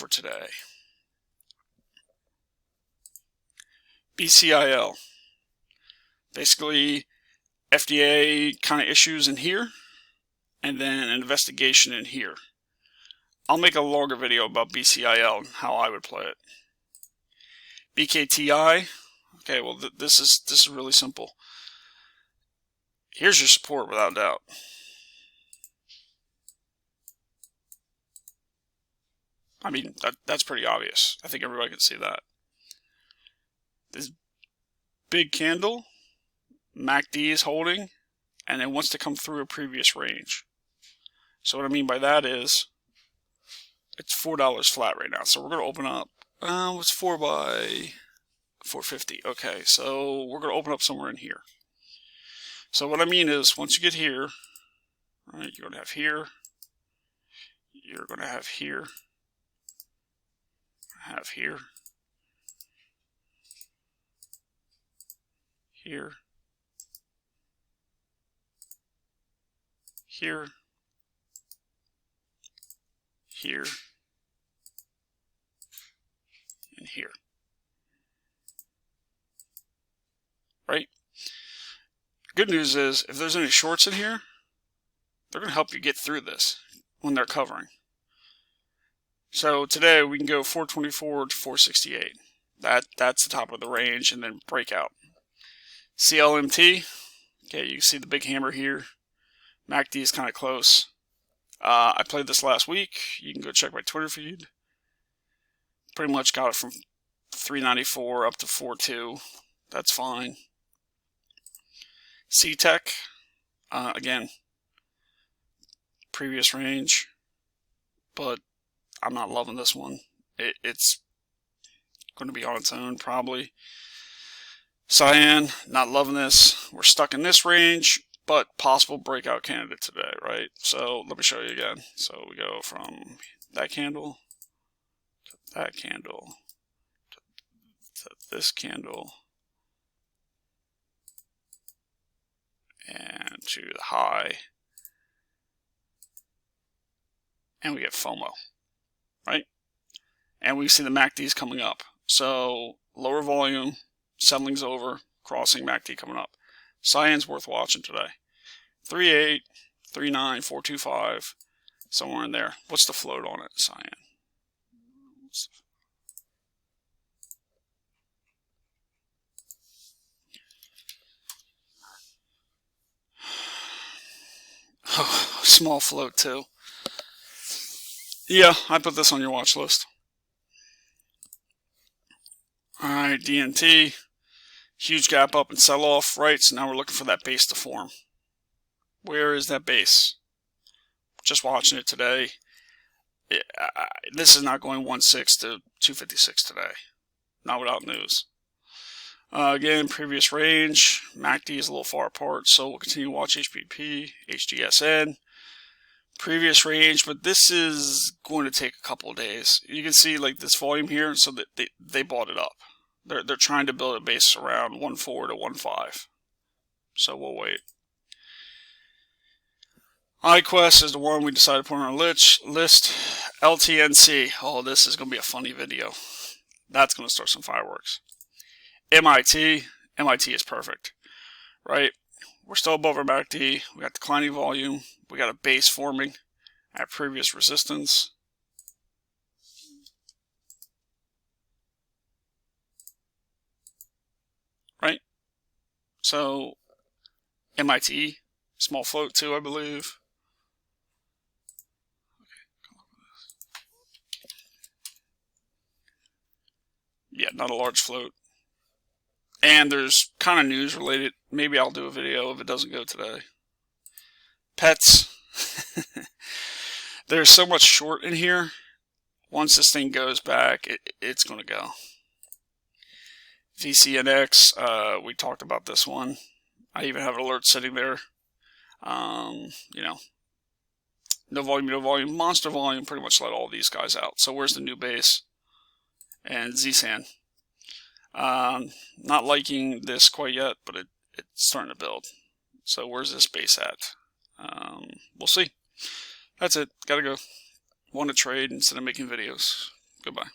for today. BCIL. Basically, FDA kind of issues in here, and then an investigation in here. I'll make a longer video about BCIL and how I would play it. BKTI. Okay, well this is really simple. Here's your support without doubt. I mean, that's pretty obvious. I think everybody can see that. This big candle, MACD is holding, and it wants to come through a previous range. So what I mean by that is, it's $4 flat right now. So we're going to open up, what's 4 by 450? Okay, so we're going to open up somewhere in here. So what I mean is, once you get here, right, you're going to have here, you're going to have here, here, here, here, here, and here. Right? Good news is, if there's any shorts in here, they're going to help you get through this when they're covering. So today we can go 424 to 468. That's the top of the range, and then breakout. CLMT. Okay, you can see the big hammer here. MACD is kind of close. I played this last week. You can go check my Twitter feed. Pretty much got it from 394 up to 42. That's fine. CTEK. Again, previous range, but I'm not loving this one. It's going to be on its own probably. CYAN, not loving this. We're stuck in this range, but possible breakout candidate today, right? So let me show you again. So we go from that candle to that candle to this candle and to the high, and we get FOMO, right? And we see the MACDs coming up. So lower volume, settling's over, crossing MACD coming up. CYAN's worth watching today. 3.8, 3.9, 4.25, somewhere in there. What's the float on it, CYAN? Oh, small float too. Yeah, I put this on your watch list. Alright, DYNT. Huge gap up and sell off, right? So now we're looking for that base to form. Where is that base? Just watching it today. This is not going 1.6 to 256 today. Not without news. Again, previous range. MACD is a little far apart, so we'll continue to watch HPP, HDSN. Previous range, but this is going to take a couple of days. You can see like this volume here, so that they bought it up. They're trying to build a base around 1.4 to 1.5. So we'll wait. IQST is the one we decided to put on our list. LTNC. Oh, this is going to be a funny video. That's going to start some fireworks. MITT is perfect, right? We're still above our MACD. We got declining volume. We got a base forming at previous resistance. Right? So, MITT, small float too, I believe. Yeah, not a large float. And there's kind of news related. Maybe I'll do a video if it doesn't go today. PETZ. There's so much short in here. Once this thing goes back, it's going to go. VCNX, we talked about this one. I even have an alert sitting there. You know, no volume, monster volume, pretty much let all these guys out. So where's the new base? And ZSAN. Not liking this quite yet, but it's starting to build. So where's this base at? We'll see. That's it. Gotta go. Want to trade instead of making videos. Goodbye.